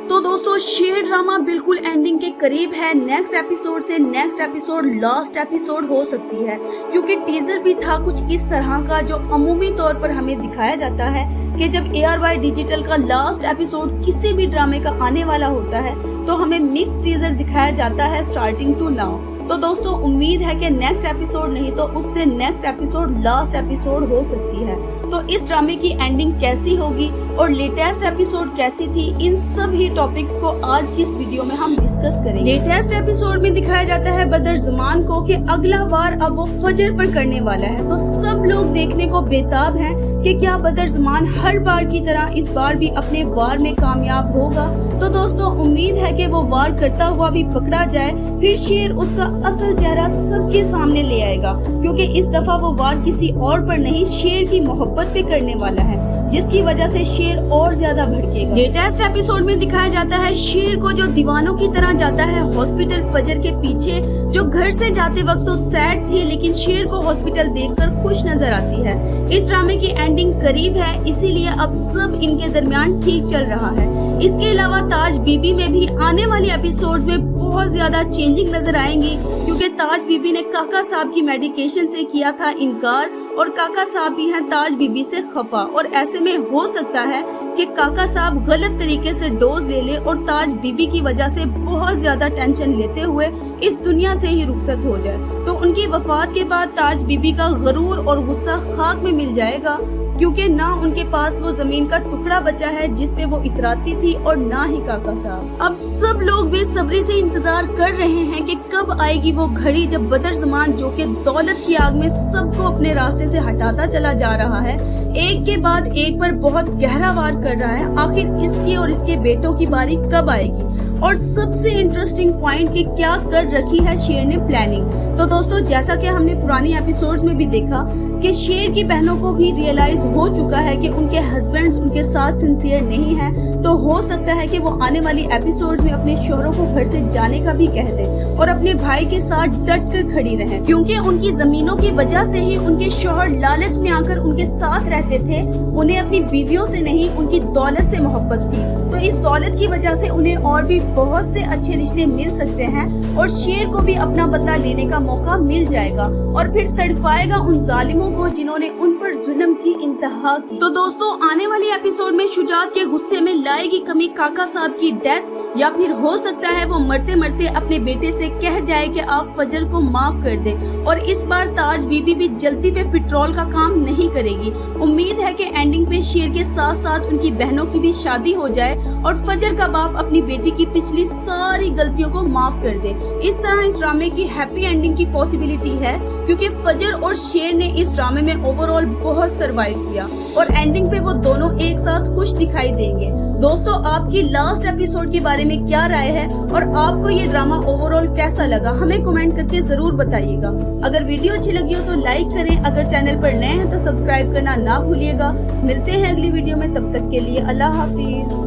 तो दोस्तों शेर ड्रामा बिल्कुल एंडिंग के करीब है। नेक्स्ट एपिसोड से नेक्स्ट एपिसोड लास्ट एपिसोड हो सकती है, क्योंकि टीजर भी था कुछ इस तरह का जो अमूमी तौर पर हमें दिखाया जाता है कि जब ARY डिजिटल का लास्ट एपिसोड किसी भी ड्रामे का आने वाला होता है तो हमें मिक्स टीजर दिखाया जाता है स्टार्टिंग टू नाउ। तो दोस्तों उम्मीद है कि नेक्स्ट एपिसोड नहीं तो उससे नेक्स्ट एपिसोड लास्ट एपिसोड हो सकती है। तो इस ड्रामे की एंडिंग कैसी होगी और लेटेस्ट एपिसोड कैसी थी, इन सभी टॉपिक्स को आज की इस वीडियो में हम डिस्कस करेंगे। लेटेस्ट एपिसोड में दिखाया जाता है बदरज़मान को कि अगला वार अब वो फजर पर करने वाला है। तो सब लोग देखने को बेताब हैं कि क्या बदरज़मान हर बार की तरह इस बार भी अपने वार में कामयाब होगा। तो दोस्तों उम्मीद है कि वो वार करता हुआ भी पकड़ा जाए, फिर शेर उसका असल चेहरा सबके सामने ले आएगा, क्योंकि इस दफा वो वार किसी और पर नहीं शेर की मोहब्बत पे करने वाला है, जिसकी वजह से शेर और ज्यादा भड़केगा। लेटेस्ट एपिसोड में दिखाया जाता है शेर को जो दीवानों की तरह जाता है हॉस्पिटल फजर के पीछे, जो घर से जाते वक्त तो सैड थी लेकिन शेर को हॉस्पिटल देखकर खुश नजर आती है। इस ड्रामे की एंडिंग करीब है, इसीलिए अब सब इनके दरमियान ठीक चल रहा है। इसके अलावा ताज बीबी में भी आने वाले एपिसोड में बहुत ज्यादा चेंजिंग नजर आएंगी, क्योंकि ताज बीबी ने काका साहब की मेडिकेशन से किया था इनकार और काका साहब भी हैं ताज बीबी से खफा, और ऐसे में हो सकता है कि काका साहब गलत तरीके से डोज ले ले और ताज बीबी की वजह से बहुत ज्यादा टेंशन लेते हुए इस दुनिया से ही रुखसत हो जाए। तो उनकी वफात के बाद ताज बीबी का गरूर और गुस्सा खाक में मिल जाएगा, क्योंकि ना उनके पास वो जमीन का टुकड़ा बचा है जिस पे वो इतराती थी और ना ही काका साहब। अब सब लोग बेसब्री से इंतजार कर रहे हैं कि कब आएगी वो घड़ी जब बदरज़मान, जो कि दौलत की आग में सबको अपने रास्ते से हटाता चला जा रहा है, एक के बाद एक पर बहुत गहरा वार कर रहा है, आखिर इसकी और इसके बेटों की बारी कब आएगी। और सबसे इंटरेस्टिंग पॉइंट कि क्या कर रखी है शेर ने प्लानिंग। तो दोस्तों जैसा कि हमने पुरानी एपिसोड्स में भी देखा कि शेर की बहनों को भी रियलाइज हो चुका है कि उनके हस्बैंड्स उनके साथ सिंसियर नहीं है, तो हो सकता है कि वो आने वाली एपिसोड्स में अपने शोहरों को घर से जाने का भी कह दे और अपने भाई के साथ डट कर खड़ी रहे, क्योंकि उनकी जमीनों की वजह से ही उनके शोहर लालच में आकर उनके साथ रहते थे। उन्हें अपनी बीवियों से नहीं उनकी दौलत से मोहब्बत थी, तो इस दौलत की वजह से उन्हें और भी बहुत से अच्छे रिश्ते मिल सकते हैं और शेर को भी अपना बदला लेने का मौका मिल जाएगा और फिर तड़पाएगा उन जालिमों को जिन्होंने उन पर जुल्म की इंतहा की। तो दोस्तों आने वाली एपिसोड में शुजात के गुस्से में लाएगी कमी काका साहब की डेथ, या फिर हो सकता है वो मरते मरते अपने बेटे से कह जाए कि आप फजर को माफ कर दे, और इस बार ताज बीबी भी जल्दी पे पेट्रोल का काम नहीं करेगी। उम्मीद है कि एंडिंग पे शेर के साथ साथ उनकी बहनों की भी शादी हो जाए और फजर का बाप अपनी बेटी की पिछली सारी गलतियों को माफ कर दे। इस तरह इस ड्रामे की हैप्पी एंडिंग की पॉसिबिलिटी है, क्योंकि फजर और शेर ने इस ड्रामे में ओवरऑल बहुत सरवाइव किया और एंडिंग पे वो दोनों एक साथ खुश दिखाई देंगे। दोस्तों आपकी लास्ट एपिसोड के बारे में क्या राय है और आपको ये ड्रामा ओवरऑल कैसा लगा, हमें कमेंट करके जरूर बताइएगा। अगर वीडियो अच्छी लगी हो तो लाइक करें, अगर चैनल पर नए हैं तो सब्सक्राइब करना ना भूलिएगा। मिलते हैं अगली वीडियो में, तब तक के लिए अल्लाह हाफिज।